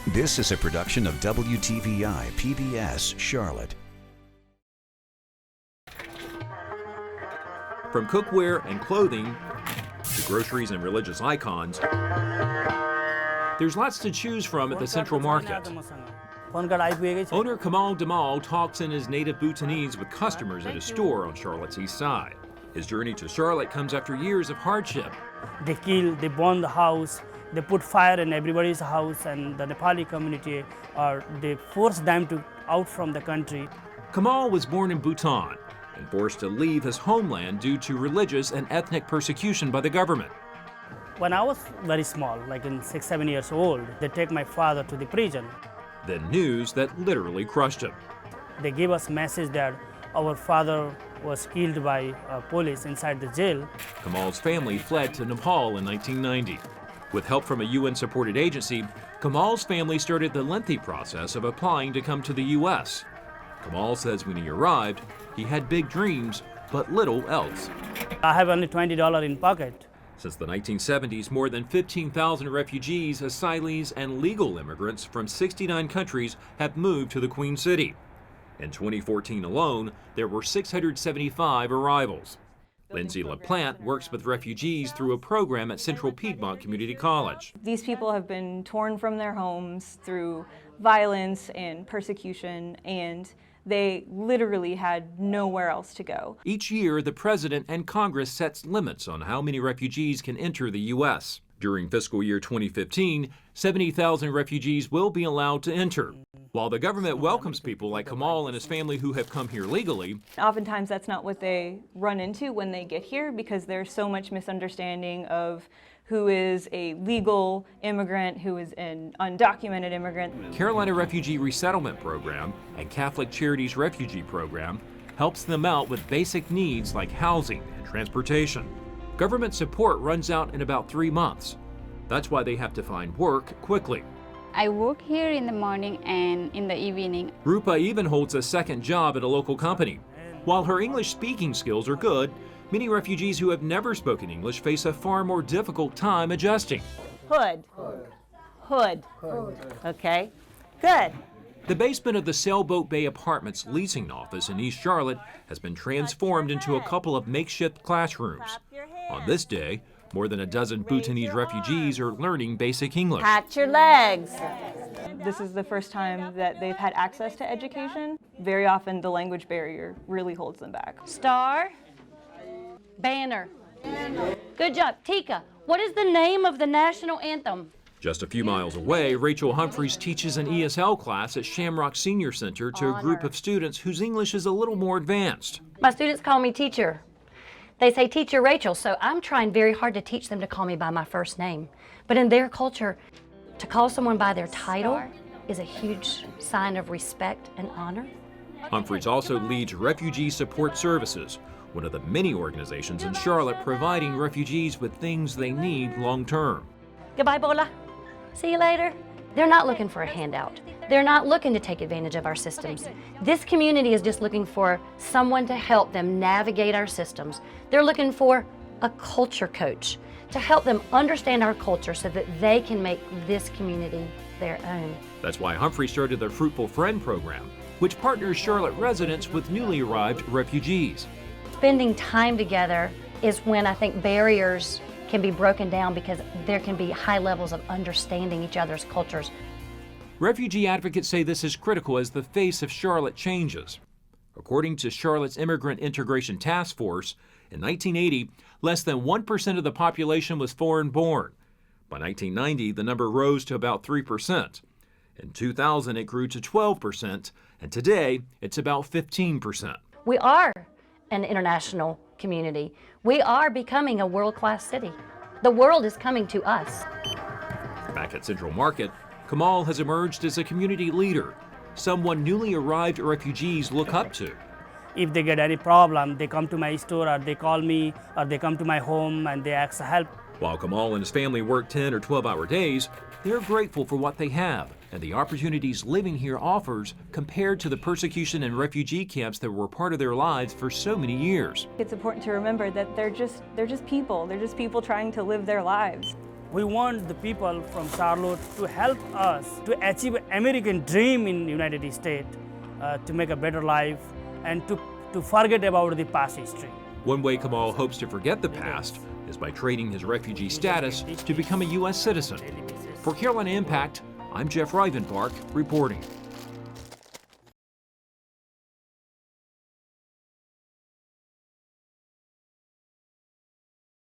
This is a production of WTVI PBS Charlotte. From cookware and clothing to groceries and religious icons, there's lots to choose from at the Central Market. Owner Kamal Damal talks in his native Bhutanese with customers at his store on Charlotte's east side. His journey to Charlotte comes after years of hardship. They kill, they burn the house, they put fire in everybody's house, and the Nepali community, they force them out from the country. Kamal was born in Bhutan and forced to leave his homeland due to religious and ethnic persecution by the government. When I was very small, like in 6-7 years old, they take my father to the prison. Then news that literally crushed him. They gave us message that our father was killed by police inside the jail. Kamal's family fled to Nepal in 1990. With help from a UN-supported agency, Kamal's family started the lengthy process of applying to come to the U.S. Kamal says when he arrived, he had big dreams, but little else. I have only $20 in pocket. Since the 1970s, more than 15,000 refugees, asylees, and legal immigrants from 69 countries have moved to the Queen City. In 2014 alone, there were 675 arrivals. Lindsay LaPlante works with refugees through a program at Central Piedmont Community College. These people have been torn from their homes through violence and persecution, and they literally had nowhere else to go. Each year, the President and Congress sets limits on how many refugees can enter the U.S. During fiscal year 2015, 70,000 refugees will be allowed to enter. While the government welcomes people like Kamal and his family who have come here legally, oftentimes that's not what they run into when they get here, because there's so much misunderstanding of who is a legal immigrant, who is an undocumented immigrant. Carolina Refugee Resettlement Program and Catholic Charities Refugee Program helps them out with basic needs like housing and transportation. Government support runs out in about 3 months. That's why they have to find work quickly. I work here in the morning and in the evening. Rupa even holds a second job at a local company. While her English speaking skills are good, many refugees who have never spoken English face a far more difficult time adjusting. Hood. Okay, good. The basement of the Sailboat Bay Apartments leasing office in East Charlotte has been transformed into a couple of makeshift classrooms. On this day, more than a dozen Bhutanese refugees are learning basic English. Pat your legs. This is the first time that they've had access to education. Very often the language barrier really holds them back. Star, banner. Good job. Tika, what is the name of the national anthem? Just a few miles away, Rachel Humphreys teaches an ESL class at Shamrock Senior Center to a group of students whose English is a little more advanced. My students call me teacher. They say Teacher Rachel, so I'm trying very hard to teach them to call me by my first name. But in their culture, to call someone by their title is a huge sign of respect and honor. Humphreys also leads Refugee Support Services, one of the many organizations in Charlotte providing refugees with things they need long term. Goodbye, Bola. See you later. They're not looking for a handout. They're not looking to take advantage of our systems. This community is just looking for someone to help them navigate our systems. They're looking for a culture coach to help them understand our culture so that they can make this community their own. That's why Humphrey started the Fruitful Friend program, which partners Charlotte residents with newly arrived refugees. Spending time together is when I think barriers can be broken down, because there can be high levels of understanding each other's cultures. Refugee advocates say this is critical as the face of Charlotte changes. According to Charlotte's Immigrant Integration Task Force, in 1980, less than 1% of the population was foreign-born. By 1990, the number rose to about 3%. In 2000, it grew to 12%, and today, it's about 15%. We are an international community. We are becoming a world-class city. The world is coming to us. Back at Central Market, Kamal has emerged as a community leader, someone newly arrived refugees look up to. If they get any problem, they come to my store, or they call me, or they come to my home and they ask for help. While Kamal and his family work 10 or 12-hour days, they're grateful for what they have and the opportunities living here offers compared to the persecution and refugee camps that were part of their lives for so many years. It's important to remember that they're just people. They're just people trying to live their lives. We want the people from Charlotte to help us to achieve American dream in United States, to make a better life and to forget about the past history. One way Kamal hopes to forget the past is by trading his refugee status to become a U.S. citizen. For Carolina Impact, I'm Jeff Rivenbark reporting.